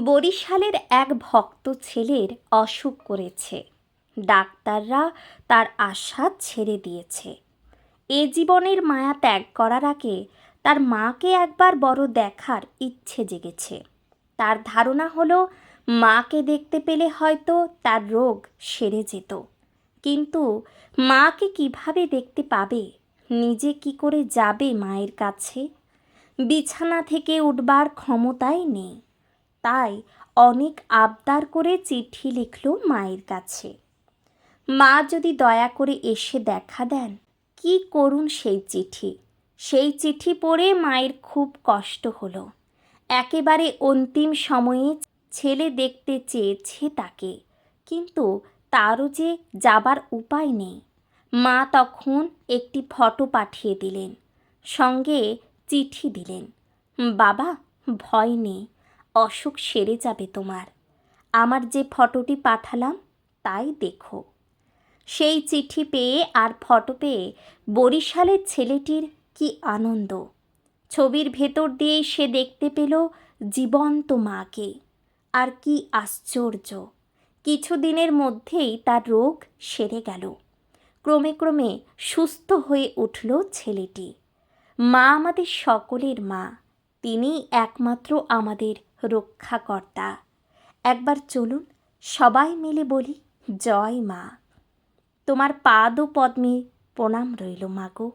বরিশালের এক ভক্ত ছেলের অসুখ করেছে। ডাক্তাররা তার আশা ছেড়ে দিয়েছে। এ জীবনের মায়া ত্যাগ করার আগে তার মাকে একবার বড় দেখার ইচ্ছে জেগেছে। তার ধারণা হলো মাকে দেখতে পেলে হয়তো তার রোগ সেরে যেত। কিন্তু মাকে কিভাবে দেখতে পাবে? নিজে কি করে যাবে মায়ের কাছে? বিছানা থেকে উঠবার ক্ষমতাই নেই। তাই অনেক আবদার করে চিঠি লিখল মায়ের কাছে। মা যদি দয়া করে এসে দেখা দেন। কি করুন সেই চিঠি পড়ে মায়ের খুব কষ্ট হলো। একেবারে অন্তিম সময়ে ছেলে দেখতে চেয়েছে তাকে, কিন্তু তারও যে যাবার উপায় নেই। মা তখন একটি ফটো পাঠিয়ে দিলেন, সঙ্গে চিঠি দিলেন, বাবা ভয় নেই, অসুখ সেরে যাবে তোমার। আমার যে ফটোটি পাঠালাম তাই দেখো। সেই চিঠি পেয়ে আর ফটো পেয়ে বরিশালের ছেলেটির কি আনন্দ! ছবির ভেতর দিয়ে সে দেখতে পেল জীবন্ত মাকে। আর কি আশ্চর্য! কিছুদিনের মধ্যেই তার রোগ সেরে গেল। ক্রমে ক্রমে সুস্থ হয়ে উঠল ছেলেটি। মা আমাদের সকলের মা, তিনি একমাত্র আমাদের রক্ষাকর্তা। একবার চলুন সবাই মিলে বলি, জয় মা। তোমার পাদ ও পদ্মে প্রণাম রইল মাগো।